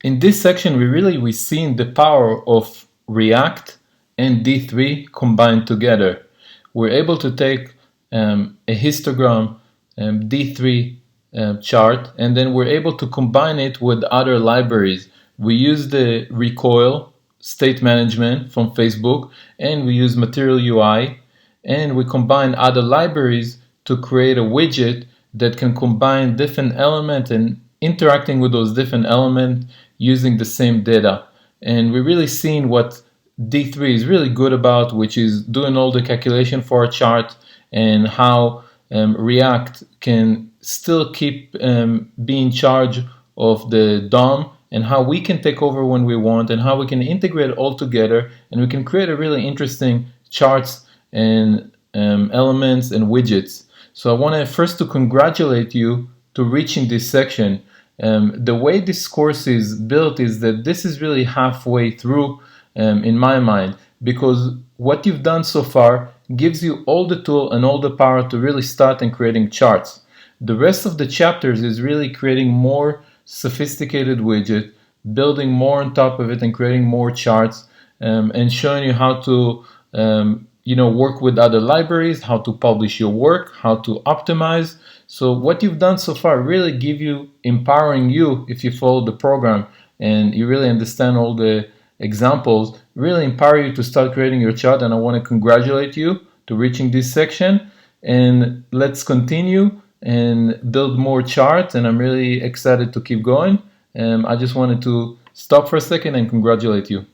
In this section, we've seen the power of React and D3 combined together. We're able to take a histogram D3 chart, and then we're able to combine it with other libraries. We use the Recoil State Management from Facebook, and we use Material UI, and we combine other libraries to create a widget that can combine different elements and interacting with those different elements using the same data. And we're really seeing what D3 is really good about, which is doing all the calculation for a chart, and how React can still keep be in charge of the DOM, and how we can take over when we want, and how we can integrate it all together, and we can create a really interesting charts and elements and widgets. So I want to first to congratulate you to reaching this section. The way this course is built is that this is really halfway through in my mind, because what you've done so far gives you all the tool and all the power to really start in creating charts. The rest of the chapters is really creating more sophisticated widget, building more on top of it and creating more charts, and showing you how to work with other libraries, how to publish your work, how to optimize. So what you've done so far really empowering you, if you follow the program and you really understand all the examples, really empower you to start creating your chart. And I want to congratulate you to reaching this section, and let's continue and build more charts. And I'm really excited to keep going. I just wanted to stop for a second and congratulate you.